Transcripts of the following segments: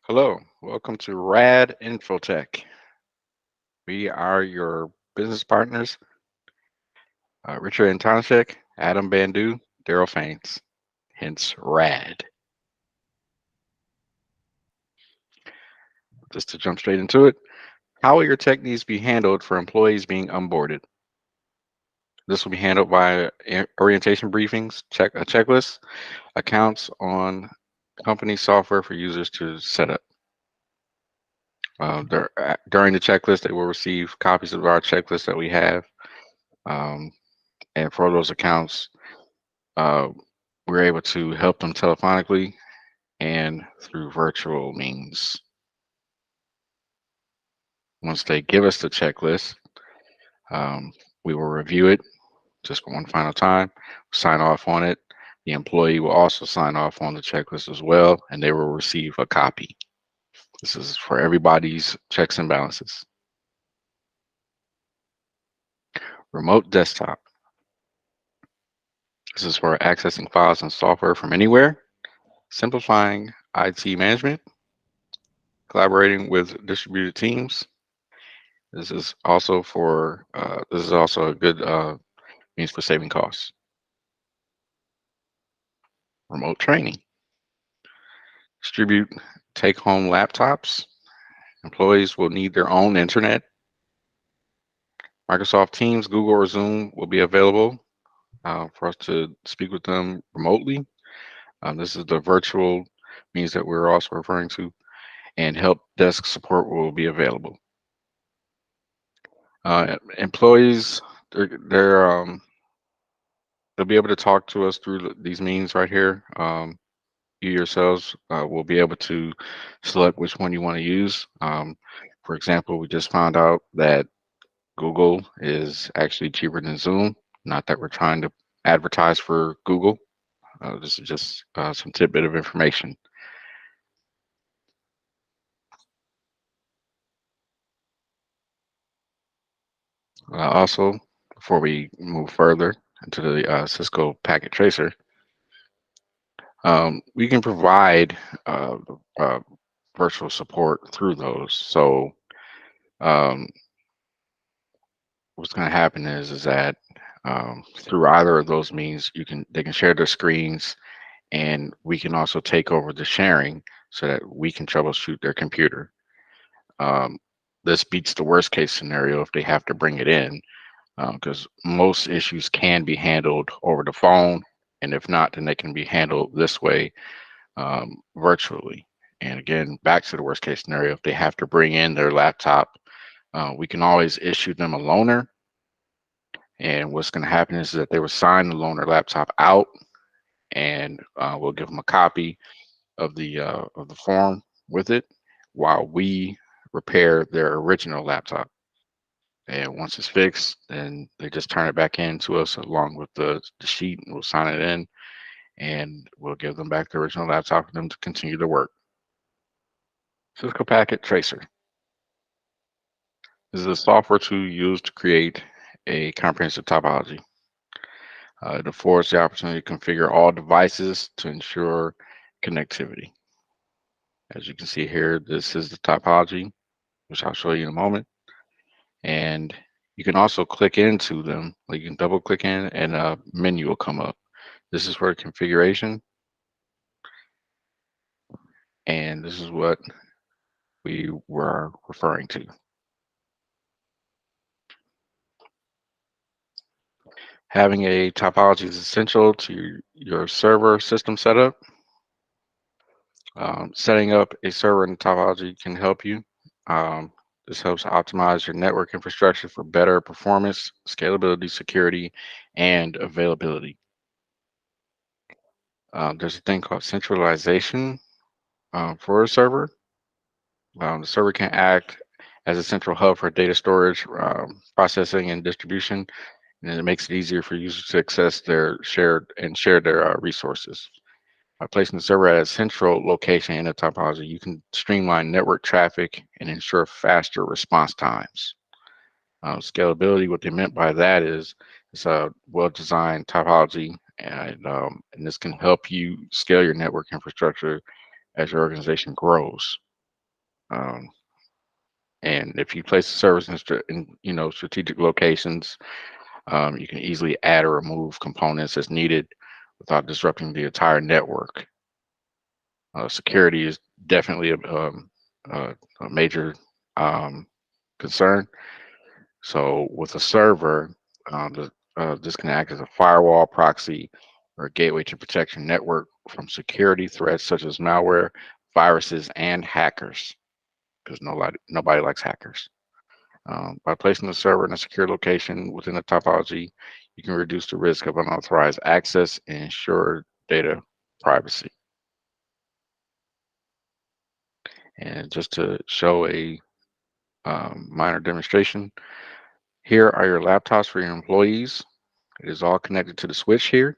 Hello, welcome to Rad Infotech. We are your business partners, Richard Antonishek, Adam Bandoo, Darryl Faines, hence Rad. Just to jump straight into it, how will your tech needs be handled for employees being onboarded? This will be handled by orientation briefings, checklists, accounts on company software for users to set up. During the checklist, they will receive copies of our checklist that we have. Um, and for those accounts, uh, we're able to help them telephonically and through virtual means. Once they give us the checklist, um, we will review it just one final time, sign off on it. The employee will also sign off on the checklist as well, and they will receive a copy. This is for everybody's checks and balances. Remote desktop. This is for accessing files and software from anywhere, simplifying IT management, collaborating with distributed teams. This is also a good means for saving costs. Remote training. Distribute take-home laptops. Employees will need their own internet. Microsoft Teams, Google, or Zoom will be available for us to speak with them remotely. This is the virtual means that we're also referring to, and help desk support will be available. Employees, they'll be able to talk to us through these means right here. You yourselves will be able to select which one you want to use. For example, we just found out that Google is actually cheaper than Zoom. Not that we're trying to advertise for Google. This is just some tidbit of information. Also, before we move further into the Cisco Packet Tracer, we can provide uh, virtual support through those. So um, what's going to happen is that through either of those means, they can share their screens, and we can also take over the sharing so that we can troubleshoot their computer. Um, this beats the worst case scenario if they have to bring it in, because most issues can be handled over the phone, and if not, then they can be handled this way, virtually. And again, back to the worst case scenario, if they have to bring in their laptop, we can always issue them a loaner. And what's going to happen is that they will sign the loaner laptop out, and we'll give them a copy of the form with it, while we repair their original laptop. And once it's fixed, then they just turn it back in to us along with the sheet, and we'll sign it in, and we'll give them back the original laptop for them to continue to work. Cisco Packet Tracer. This is a software tool used to create a comprehensive topology. It affords the opportunity to configure all devices to ensure connectivity. As you can see here, this is the topology, which I'll show you in a moment. And you can also click into them, like you can double click in and a menu will come up. This is for configuration, and this is what we were referring to. Having a topology is essential to your server system setup. Setting up a server in topology can help you. Um, this helps optimize your network infrastructure for better performance, scalability, security, and availability. There's a thing called centralization for a server. The server can act as a central hub for data storage, processing, and distribution, and it makes it easier for users to access their share their resources. By placing the server at a central location in a topology, you can streamline network traffic and ensure faster response times. Scalability, what they meant by that is it's a well-designed topology, and this can help you scale your network infrastructure as your organization grows. Um, and if you place the servers in strategic locations, you can easily add or remove components as needed without disrupting the entire network. Security is definitely a major um, concern. So with a server, this can act as a firewall, proxy, or a gateway to protect your network from security threats such as malware, viruses, and hackers. Because nobody likes hackers. By placing the server in a secure location within the topology, you can reduce the risk of unauthorized access and ensure data privacy. And just to show a minor demonstration, here are your laptops for your employees. It is all connected to the switch here,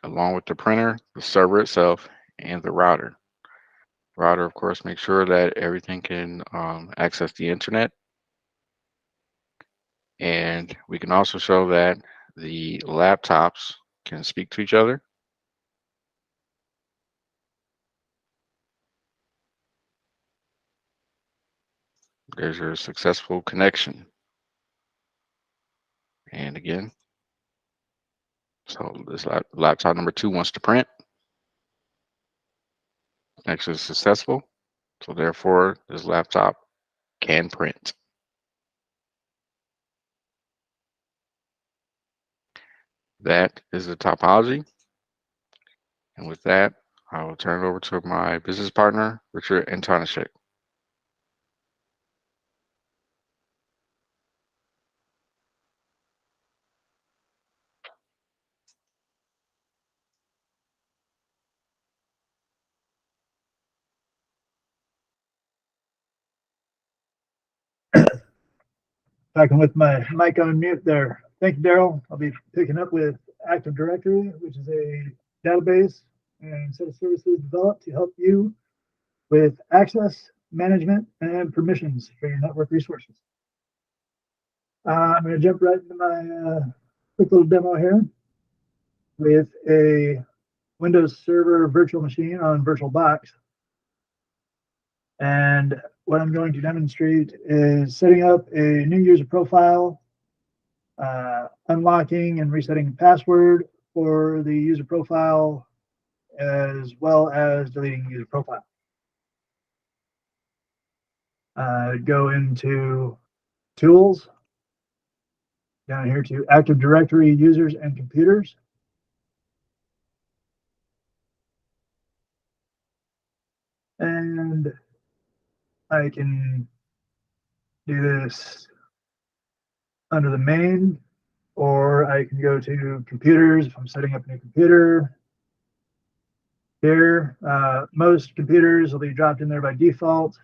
along with the printer, the server itself, and the router. Router, of course, makes sure that everything can access the internet. And we can also show that the laptops can speak to each other. There's your successful connection. And again, so this laptop number 2 wants to print. Connection is successful. So therefore, this laptop can print. That is the topology. And with that, I will turn it over to my business partner, Richard Antonishek. Talking with my mic on mute there. Thank you, Darryl. I'll be picking up with Active Directory, which is a database and set of services developed to help you with access, management, and permissions for your network resources. I'm going to jump right into my quick little demo here with a Windows Server virtual machine on VirtualBox. And what I'm going to demonstrate is setting up a new user profile, unlocking and resetting password for the user profile, as well as deleting user profile. Go into Tools, down here to Active Directory Users and Computers. And I can do this under the main, or I can go to Computers if I'm setting up a new computer. Here, most computers will be dropped in there by default.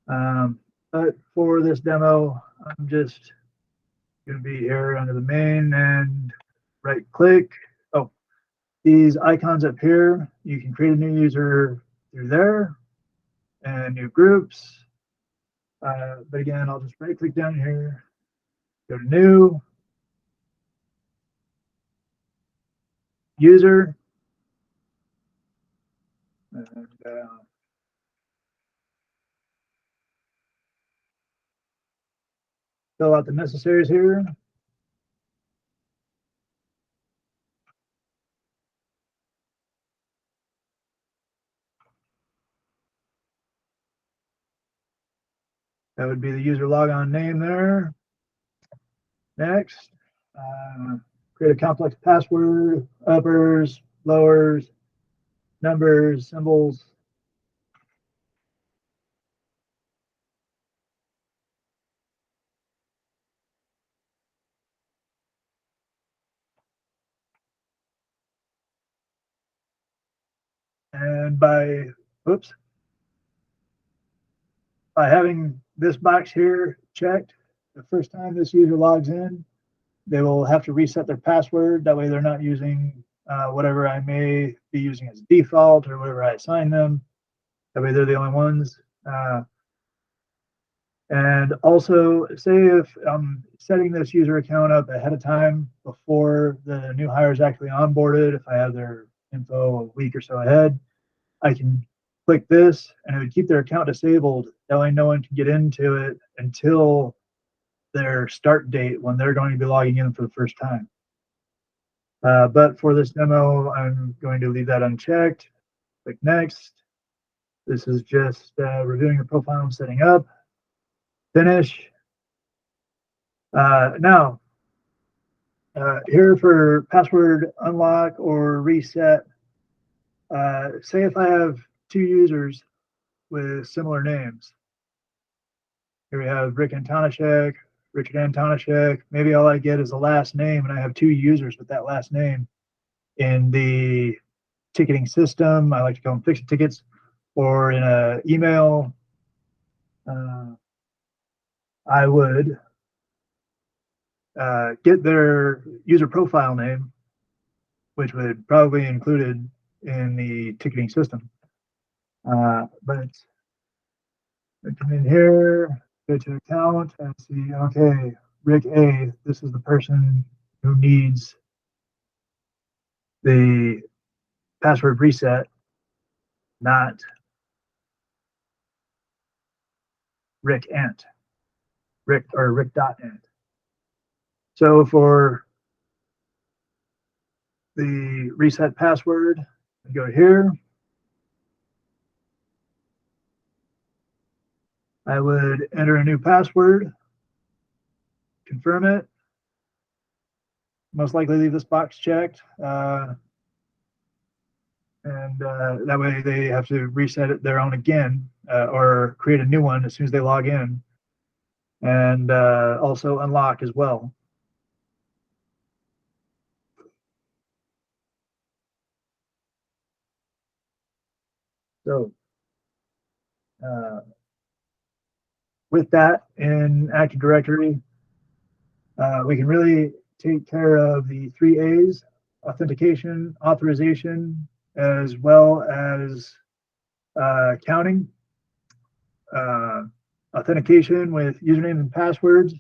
But for this demo, I'm just going to be here under the main and right click. Oh, these icons up here, you can create a new user through there and new groups. But again, I'll just right click down here, go to new, user, and fill out the necessaries here. That would be the user logon name there. Next, create a complex password, uppers, lowers, numbers, symbols. And by having this box here checked, the first time this user logs in, they will have to reset their password. That way they're not using whatever I may be using as default or whatever I assign them. That way they're the only ones. And also, say if I'm setting this user account up ahead of time before the new hire is actually onboarded, if I have their info a week or so ahead, I can click this, and it would keep their account disabled. That way no one can get into it until their start date when they're going to be logging in for the first time. But for this demo, I'm going to leave that unchecked. Click next. This is just reviewing your profile and setting up. Finish. Now, here for password unlock or reset, say if I have two users with similar names. Here we have Rick Antonishek, Richard Antonishek. Maybe all I get is the last name, and I have two users with that last name in the ticketing system. I like to call them fix tickets, or in an email. I would get their user profile name, which would probably be included in the ticketing system. But I come in here, go to account, and see, okay, Rick A, this is the person who needs the password reset, not Rick Ant, Rick.ant. So for the reset password, I go here. I would enter a new password, confirm it, most likely leave this box checked, and that way they have to reset it their own again, or create a new one as soon as they log in, and also unlock as well. So with that in Active Directory, we can really take care of the 3 A's: authentication, authorization, as well as counting. Authentication with usernames and passwords.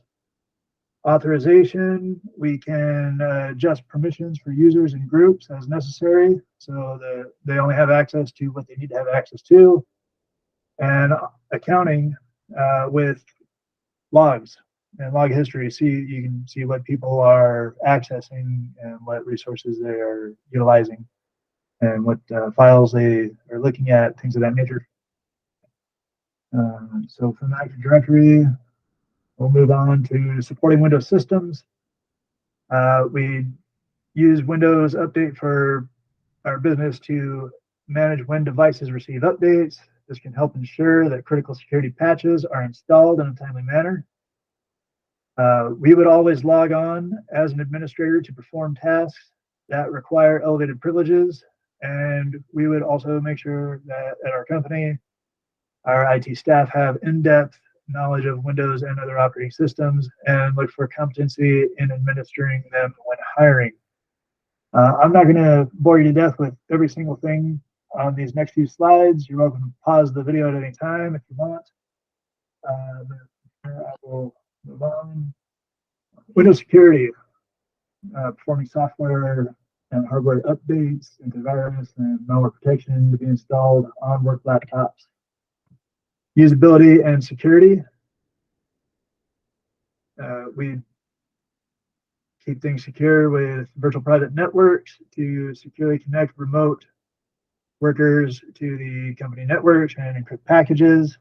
Authorization, we can adjust permissions for users and groups as necessary, so that they only have access to what they need to have access to. And accounting with logs and log history. You can see what people are accessing and what resources they are utilizing and what files they are looking at, things of that nature. So from Active Directory, we'll move on to supporting Windows systems. We use Windows Update for our business to manage when devices receive updates. This can help ensure that critical security patches are installed in a timely manner. We would always log on as an administrator to perform tasks that require elevated privileges. And we would also make sure that at our company, our IT staff have in-depth knowledge of Windows and other operating systems and look for competency in administering them when hiring. I'm not going to bore you to death with every single thing on these next few slides. You're welcome to pause the video at any time if you want. I will move on. Windows security, performing software and hardware updates, antivirus, and malware protection to be installed on work laptops. Usability and security. We keep things secure with virtual private networks to securely connect remote workers to the company networks and encrypt packages.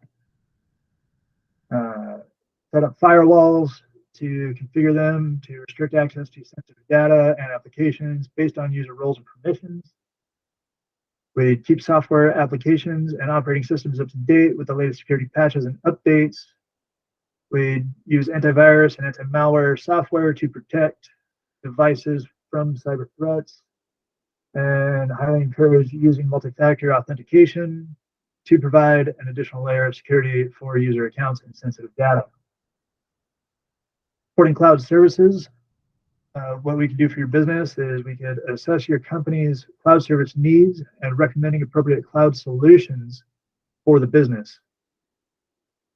Set up firewalls to configure them to restrict access to sensitive data and applications based on user roles and permissions. We keep software applications and operating systems up to date with the latest security patches and updates. We use antivirus and anti-malware software to protect devices from cyber threats, and highly encourage using multi-factor authentication to provide an additional layer of security for user accounts and sensitive data. Supporting cloud services. What we can do for your business is we could assess your company's cloud service needs and recommending appropriate cloud solutions for the business.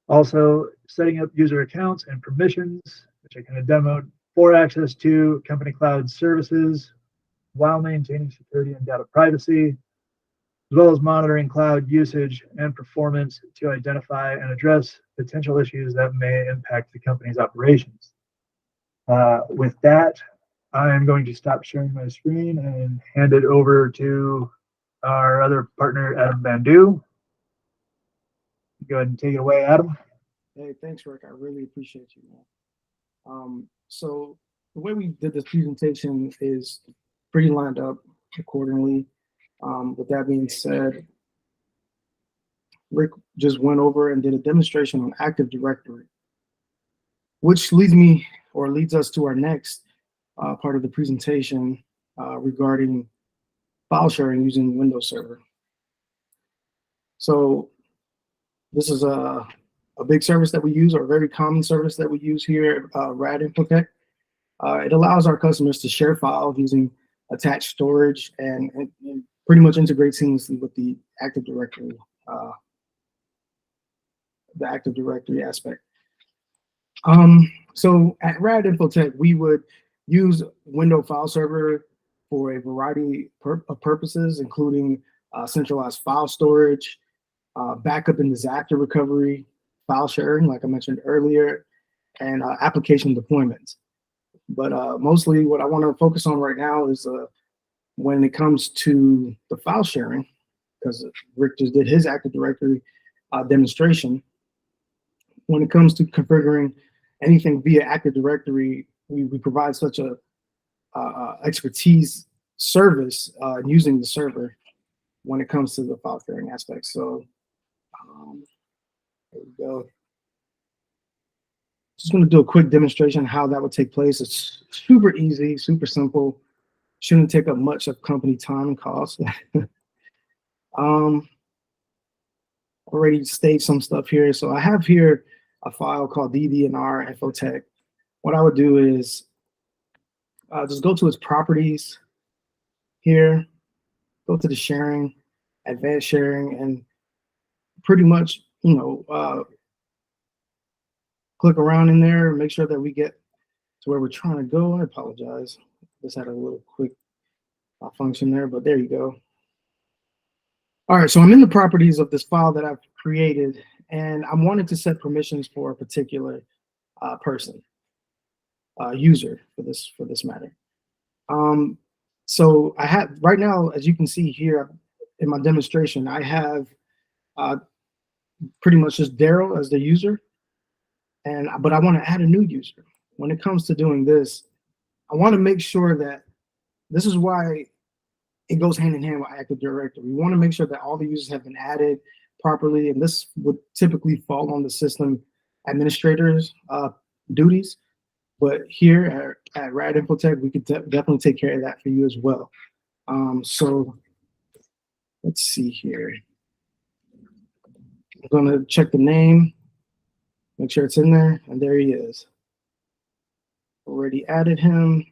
Also, setting up user accounts and permissions, which I kind of demoed, for access to company cloud services while maintaining security and data privacy. as well as monitoring cloud usage and performance to identify and address potential issues that may impact the company's operations. With that, I am going to stop sharing my screen and hand it over to our other partner, Adam Bandoo. Go ahead and take it away, Adam. Hey, thanks, Rick. I really appreciate you, man. So the way we did this presentation is pretty lined up accordingly. With that being said, Rick just went over and did a demonstration on Active Directory, which leads us to our next part of the presentation regarding file sharing using Windows Server. So this is a big service that we use, or a very common service that we use here at RAD Infotech. It allows our customers to share files using attached storage and pretty much integrates seamlessly with the Active Directory aspect. So at RAD Infotech, we would use Windows File Server for a variety of purposes, including centralized file storage, backup and disaster recovery, file sharing, like I mentioned earlier, and application deployments. But mostly what I want to focus on right now is when it comes to the file sharing, because Rick just did his Active Directory demonstration. When it comes to configuring anything via Active Directory, we provide such a expertise service using the server when it comes to the file sharing aspect. So there we go. Just going to do a quick demonstration how that would take place. It's super easy, super simple. Shouldn't take up much of company time and cost. Already staged some stuff here. So I have here a file called DDNR Infotech. What I would do is just go to its properties here, go to the sharing, advanced sharing, and pretty much, click around in there and make sure that we get to where we're trying to go. I apologize. Just had a little quick function there, but there you go. All right, so I'm in the properties of this file that I've created, and I'm wanting to set permissions for a particular person, user for this matter. So I have right now, as you can see here in my demonstration, I have pretty much just Darryl as the user, but I want to add a new user. When it comes to doing this, I want to make sure that this is why it goes hand in hand with Active Directory. We want to make sure that all the users have been added properly, and this would typically fall on the system administrators' duties. But here at RAD Infotech, we could definitely take care of that for you as well. So let's see here. I'm going to check the name, make sure it's in there, and there he is. Already added him.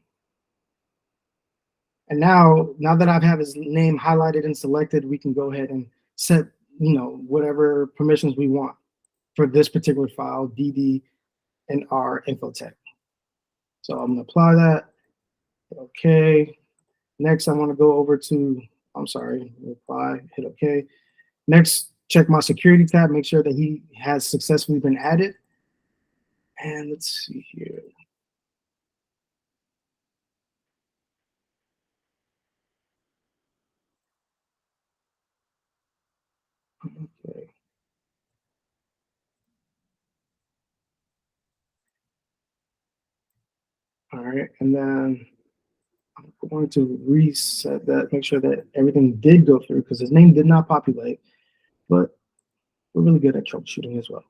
And now that I have his name highlighted and selected, we can go ahead and set, whatever permissions we want for this particular file, DD and R Infotech. So I'm gonna apply that. Okay. Next, I want to go over to, apply, hit okay. Next, check my security tab, make sure that he has successfully been added. And let's see here. Okay. All right, and then I'm going to reset that, make sure that everything did go through because his name did not populate, but we're really good at troubleshooting as well.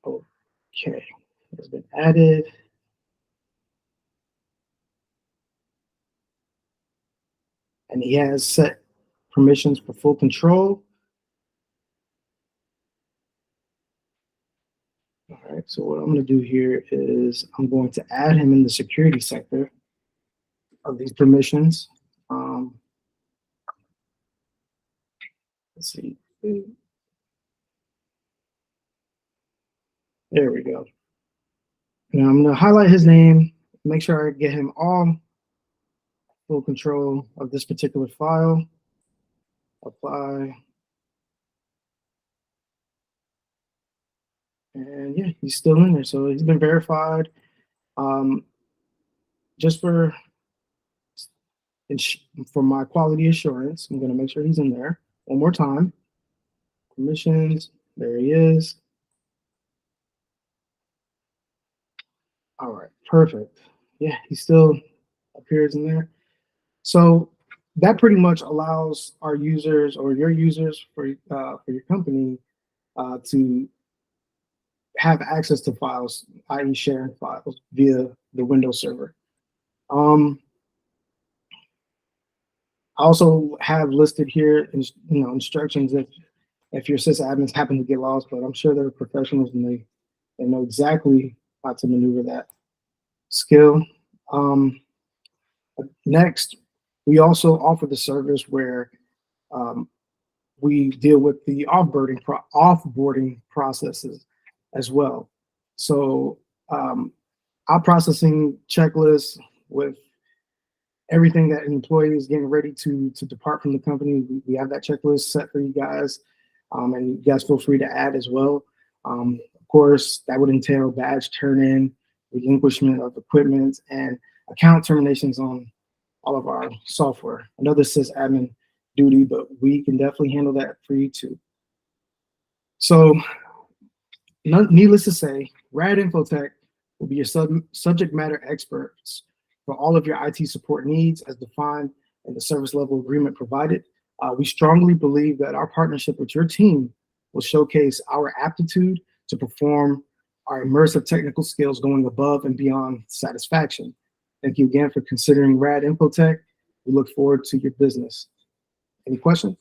Okay, it's been added. And he has set permissions for full control. All right, so what I'm going to do here is I'm going to add him in the security sector of these permissions. Let's see. There we go. Now I'm going to highlight his name, make sure I get him all full control of this particular file. Apply. And yeah, he's still in there. So he's been verified. Just for my quality assurance, I'm going to make sure he's in there one more time. Permissions, there he is. All right, perfect. Yeah, he still appears in there. So that pretty much allows our users or your users for your company to have access to files, i.e. sharing files via the Windows server. I also have listed here, instructions if your sysadmins happen to get lost, but I'm sure they're professionals and they know exactly how to maneuver that skill. Next, we also offer the service where we deal with the offboarding processes as well. So our processing checklist with everything that an employee is getting ready to depart from the company, we have that checklist set for you guys, and you guys feel free to add as well. Of course, that would entail badge turn-in, relinquishment of equipment, and account terminations on all of our software. Another sysadmin duty, but we can definitely handle that for you too. So, needless to say, Rad Infotech will be your subject matter experts for all of your IT support needs as defined in the service level agreement provided. We strongly believe that our partnership with your team will showcase our aptitude to perform our immersive technical skills going above and beyond satisfaction. Thank you again for considering Rad Infotech. We look forward to your business. Any questions?